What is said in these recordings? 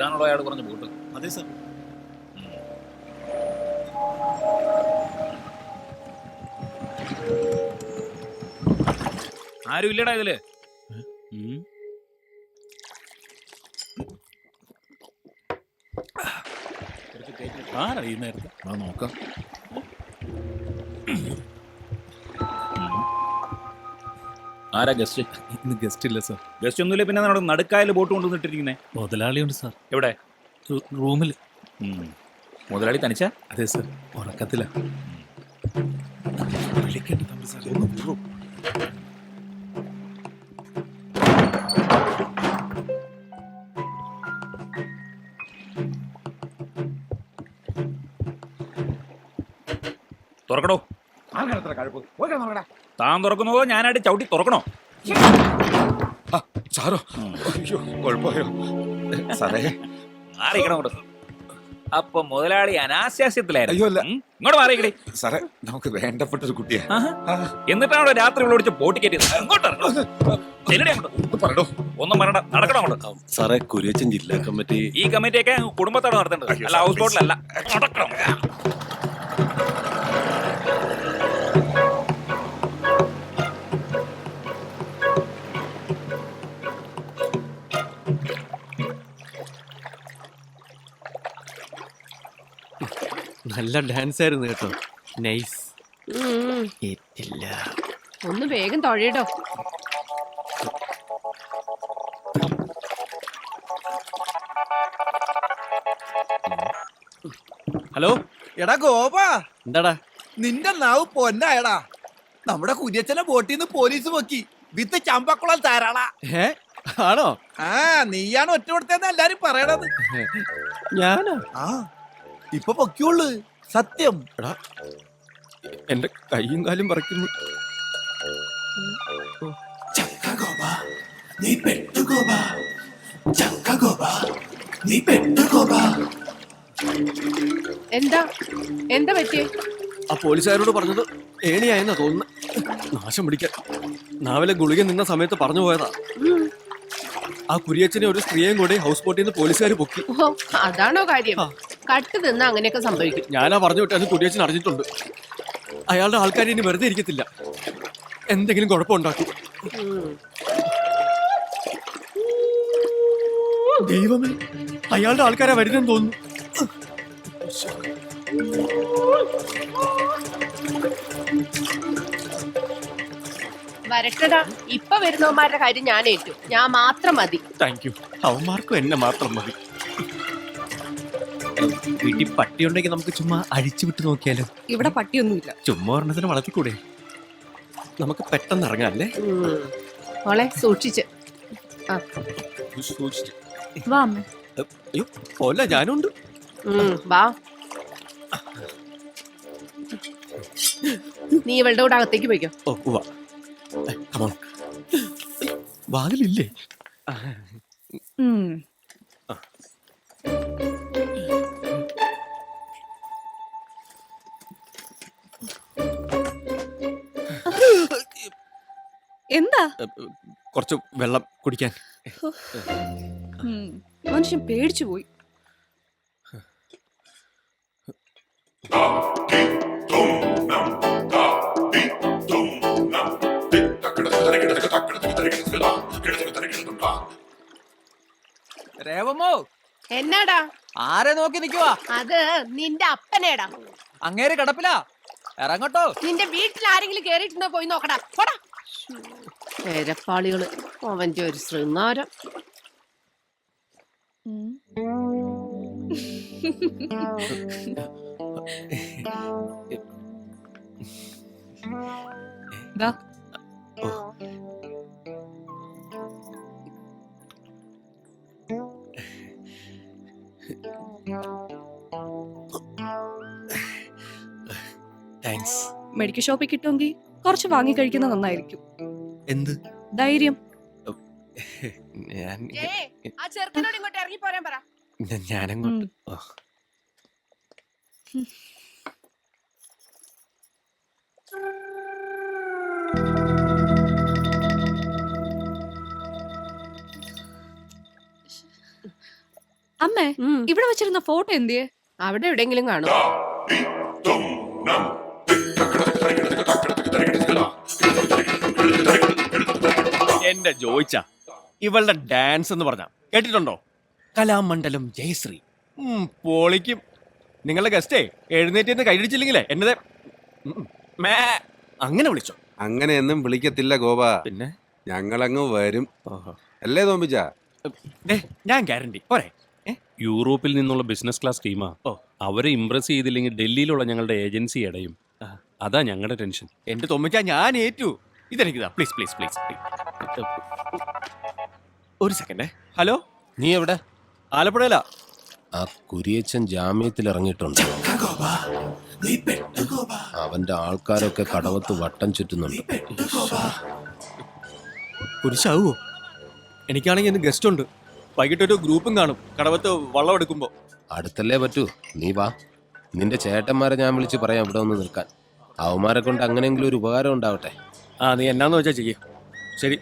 എടുക്കാനുള്ള അയാൾ പറഞ്ഞ ബോട്ട്. അതെ സർ. ആരും ഇല്ലടാ ഇതില്. ആരാ ഈ നേരത്തെ? ആ നോക്കാം. ആരാ ഗസ്റ്റ്? ഇന്ന് ഗസ്റ്റ് ഇല്ല സർ. ഗസ്റ്റ് ഒന്നുമില്ല, പിന്നെ നമ്മുടെ നടുക്കായൽ ബോട്ട് കൊണ്ടുവന്നിട്ടിരിക്കുന്നേ. മുതലാളിയുണ്ട് സാർ. എവിടെ? റൂമിൽ. മുതലാളി തനിച്ച? അതെ സർ, ഉറക്കത്തില്ല. വിളിക്കണ്ട തമ്പി സാർ. തുറക്കണോ? താൻ തുറക്കുന്നതോ ഞാനായിട്ട് ചവിട്ടി തുറക്കണോ? സാറോ? അയ്യോ, കുഴപ്പമായോ സാറേ? മാറിക്കണം അങ്ങോട്ട്. അപ്പൊ മുതലാളി അനാശാസ്യത്തിലായിരുന്നു. അയ്യോ അല്ല. ഇങ്ങോട്ട് മാറിക്കടേ സാറേ, നമുക്ക് വേണ്ടപ്പെട്ട ഒരു കുട്ടിയാ. എന്നിട്ടാണോ രാത്രി വിളിച്ച് ബോട്ട് കയറ്റിയത്? പറയണോ? ഒന്നും പറയണ്ട, നടക്കണം അങ്ങോട്ട്. സാറേ, കുരിയച്ചൻ ജില്ലാ കമ്മിറ്റി. ഈ കമ്മിറ്റിയൊക്കെ കുടുംബത്തോടെ നടത്തേണ്ടത്, അല്ല ഹൗസ് ബോട്ടിലല്ല. നടക്കണം. നല്ല ഡാൻസ് ആയിരുന്നു കേട്ടോ. നൈസ്. ഏറ്റില്ല. ഒന്ന് വേഗം തൊഴയിടോ. ഹലോ. എടാ ഗോപാ, എന്താടാ? നിന്റെ നാവ് പൊന്നായടാ. നമ്മുടെ കുര്യച്ചനെ ബോട്ടിൽ നിന്ന് പോലീസ് പൊക്കി വിത്ത് ചമ്പക്കുളം താരാളാ. ആണോ? ആ, നീയാണ് ഒറ്റ കൊടുത്തതെന്ന് എല്ലാരും പറയണത്. ഞാനാ? ആ, ഇപ്പൊ പൊക്കിയുള്ളു, സത്യം. എടാ, എന്റെ കൈയും കാലും പറിക്കുന്നു. എന്താ എന്താ പറ്റിയേ? ആ പോലീസുകാരോട് പറഞ്ഞത് ഏണിയായെന്നാ തോന്നുന്നു. നാശം പിടിക്കാൻ നാവിലെ ഗുളിക നിന്ന സമയത്ത് പറഞ്ഞു പോയതാ. ആ കുരിയച്ചനെ ഒരു സ്ത്രീയെയും കൂടെ ഹൗസ് ബോട്ടിൽ നിന്ന് പോലീസുകാർ പൊക്കി. ഓ, അതാണോ കാര്യം? കട്ട് നിന്ന് അങ്ങനെയൊക്കെ സംഭവിക്കും. ഞാനാ പറഞ്ഞു വിട്ടത്. കുരിയച്ചൻ അറിഞ്ഞിട്ടുണ്ട്. അയാളുടെ ആൾക്കാർ ഇനി വെറുതെ ഇരിക്കത്തില്ല, എന്തെങ്കിലും കുഴപ്പമുണ്ടാക്കും. ദൈവമേ, അയാളുടെ ആൾക്കാരാ വരുന്നെന്ന് തോന്നുന്നു. വരട്ടടാ, ഇപ്പൊ വരുന്നവന്മാരുടെ കാര്യം ഞാൻ ഏറ്റു. ഞാൻ മാത്രം മതി. Thank you. അവന്മാർക്കും എന്നെ മാത്രം മതി. വീട്ടിൽ പട്ടിയുണ്ടെങ്കിൽ നമുക്ക് ചുമ്മാ അഴിച്ചു വിട്ട് നോക്കിയാലോ? ഇവിടെ പട്ടിയൊന്നുമില്ല. ചുമ്മാ ഒരെണ്ണത്തിന് വളർത്തിക്കൂടെ? നമുക്ക് പെട്ടെന്ന് ഇറങ്ങാല്ലേ? മോളെ സൂക്ഷിച്ച്. വാ അമ്മ. അയ്യോ പോലെ, ഞാനുണ്ട്. വാ. നീ ഇവളുടെ കൂടെ അകത്തേക്ക് പോയിക്കോ. ഓ വാ. വാതിലില്ലേ? എന്താ? കുറച്ച് വെള്ളം കുടിക്കാൻ. മനുഷ്യൻ പേടിച്ചു പോയി. രേവമോ, എന്നാടാ? ആരെ നോക്കി നിക്കുവാ? അത് നിന്റെ അപ്പനേടാ. അങ്ങേര് കിടപ്പിലാ, ഇറങ്ങട്ടോ. നിന്റെ വീട്ടിൽ ആരെങ്കിലും കേറിയിട്ടുണ്ടോ? പോയി നോക്കടാ. പോടാ. പേരപ്പാളികള്, അവന്റെ ഒരു ശൃംഗാരം. താങ്ക്സ്. മെഡിക്കൽ ഷോപ്പിൽ കിട്ടുമെങ്കിൽ കുറച്ച് വാങ്ങി കഴിക്കുന്നത് നന്നായിരിക്കും. എന്ത് ധൈര്യം? ആ ചെറുക്കനോട് ഇങ്ങോട്ട് ഇറങ്ങി പോരാൻ പറ. ഞാനങ്ങോട്ട്. അമ്മ അമ്മേ ഇവിടെ വെച്ചിരുന്ന ഫോട്ടോ എന്തിയെ? അവിടെ എവിടെയെങ്കിലും കാണും. എന്റെ ജോയിച്ച ഇവളുടെ ഡാൻസ് എന്ന് പറഞ്ഞ കേട്ടിട്ടുണ്ടോ? കലാമണ്ഡലം ജയശ്രീ. പൊളിക്കും. നിങ്ങളുടെ ഗസ്റ്റേ എഴുന്നേറ്റ് കൈയടിച്ചില്ലെങ്കിലേ എന്നത് അങ്ങനെ വിളിച്ചോ. അങ്ങനെയൊന്നും വിളിക്കത്തില്ല ഗോപ. പിന്നെ ഞങ്ങളങ്ങ് വരും. അല്ലേ തോമ്പിച്ച? ഞാൻ ഗ്യാരണ്ടി പോരെ. യൂറോപ്പിൽ നിന്നുള്ള ബിസിനസ് ക്ലാസ് ടീമാ. ഓ. അവരെ ഇംപ്രസ് ചെയ്തില്ലെങ്കിൽ ഡൽഹിയിലുള്ള ഞങ്ങളുടെ ഏജൻസി അടയും. അതാ ഞങ്ങളുടെ ടെൻഷൻ. എന്റെ തൊമ്മിച്ച ഞാൻ ഏറ്റു. ഇതെനിക്ക് പ്ലീസ് പ്ലീസ് പ്ലീസ്. ഒരു സെക്കൻഡ്. ഹലോ, നീ എവിടെ? ആലപ്പുഴയില. ആ കുരിയച്ചൻ ജാമ്യത്തിൽ ഇറങ്ങിയിട്ടുണ്ട്. അവന്റെ ആൾക്കാരൊക്കെ കടവത്ത് വട്ടം ചുറ്റുന്നുണ്ട്. കുരിശാവോ? എനിക്കാണെങ്കിൽ ഇന്ന് ഗസ്റ്റ് ഉണ്ട്. വൈകിട്ടൊരു ഗ്രൂപ്പും കാണും കടവത്ത് വള്ളം എടുക്കുമ്പോ. അടുത്തല്ലേ പറ്റൂ, നീ വാ. നിന്റെ ചേട്ടന്മാരെ ഞാൻ വിളിച്ച് പറയാം ഇവിടെ ഒന്ന് നിൽക്കാൻ. അവന്മാരെ കൊണ്ട് അങ്ങനെയെങ്കിലും ഒരു ഉപകാരം ഉണ്ടാവട്ടെ. നീ എന്നാന്ന് വെച്ചാ ചെയ്യ. ശരി.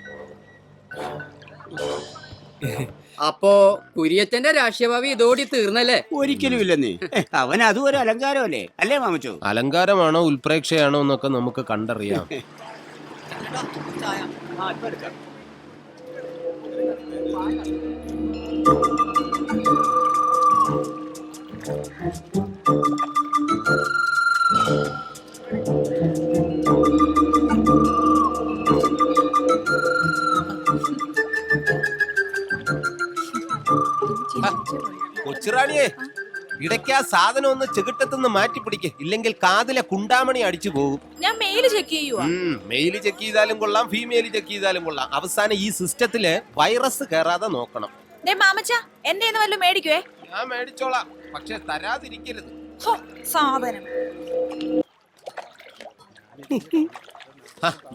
അപ്പോ കുര്യച്ചന്റെ രാഷ്ട്രീയഭാവി ഇതോടി തീർന്നല്ലേ? ഒരിക്കലും ഇല്ലെന്നേ. അവൻ അതും ഒരു അലങ്കാരമല്ലേ അല്ലേ മാമച്ചോ? അലങ്കാരമാണോ ഉൽപ്രേക്ഷയാണോ എന്നൊക്കെ നമുക്ക് കണ്ടറിയാം. കൊച്ചുറാണിയെ, ഇടയ്ക്ക് ആ സാധനം ഒന്ന് ചെകിട്ടത്തുനിന്ന് മാറ്റി പിടിക്ക്, ഇല്ലെങ്കിൽ കാതിലെ കുണ്ടാമണി അടിച്ചു പോകും. ഞാൻ മെയിൽ ചെക്ക് ചെയ്യുവാ. മെയില് ചെക്ക് ചെയ്താലും കൊള്ളാം, ഫീമെയിൽ ചെക്ക് ചെയ്താലും കൊള്ളാം. അവസാനം ഈ സിസ്റ്റത്തില് വൈറസ് കയറാതെ നോക്കണം. മാമച്ച എന്റെ വല്ലതും മേടിക്കുവേ. ഞാൻ മേടിച്ചോളാം, പക്ഷെ തരാതിരിക്കരുത്. സാധനം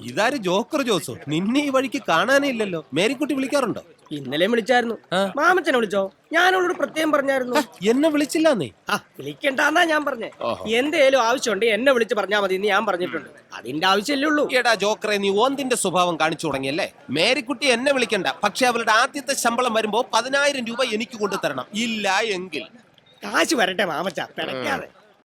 ഇതാര് ജോക്കർ ജോസോ? നിന്നെ ഈ വഴിക്ക് കാണാനേ ഇല്ലല്ലോ. മേരിക്കുട്ടി വിളിക്കാറുണ്ടോ? ഇന്നലെ വിളിച്ചായിരുന്നു. മാമച്ചനെ വിളിച്ചോ? ഞാനോട് പ്രത്യേകം പറഞ്ഞായിരുന്നു. എന്നെ വിളിച്ചില്ലാന്നേ. വിളിക്കണ്ടെന്നാ ഞാൻ പറഞ്ഞേ. എന്തേലും ആവശ്യമുണ്ട് എന്നെ വിളിച്ച് പറഞ്ഞാൽ മതി എന്ന് ഞാൻ പറഞ്ഞിട്ടുണ്ട്. അതിന്റെ ആവശ്യമല്ലേ ഉള്ളൂ. എടാ ജോക്കറെ, നീ ഓന്തിന്റെ സ്വഭാവം കാണിച്ചു തുടങ്ങിയല്ലേ. മേരിക്കുട്ടി എന്നെ വിളിക്കണ്ട, പക്ഷെ അവളുടെ ആദ്യത്തെ ശമ്പളം വരുമ്പോ 10,000 രൂപ എനിക്ക് കൊണ്ടു തരണം. ഇല്ല എങ്കിൽ കാശ് വരട്ടെ മാമച്ച, പിടയ്ക്കാതെ.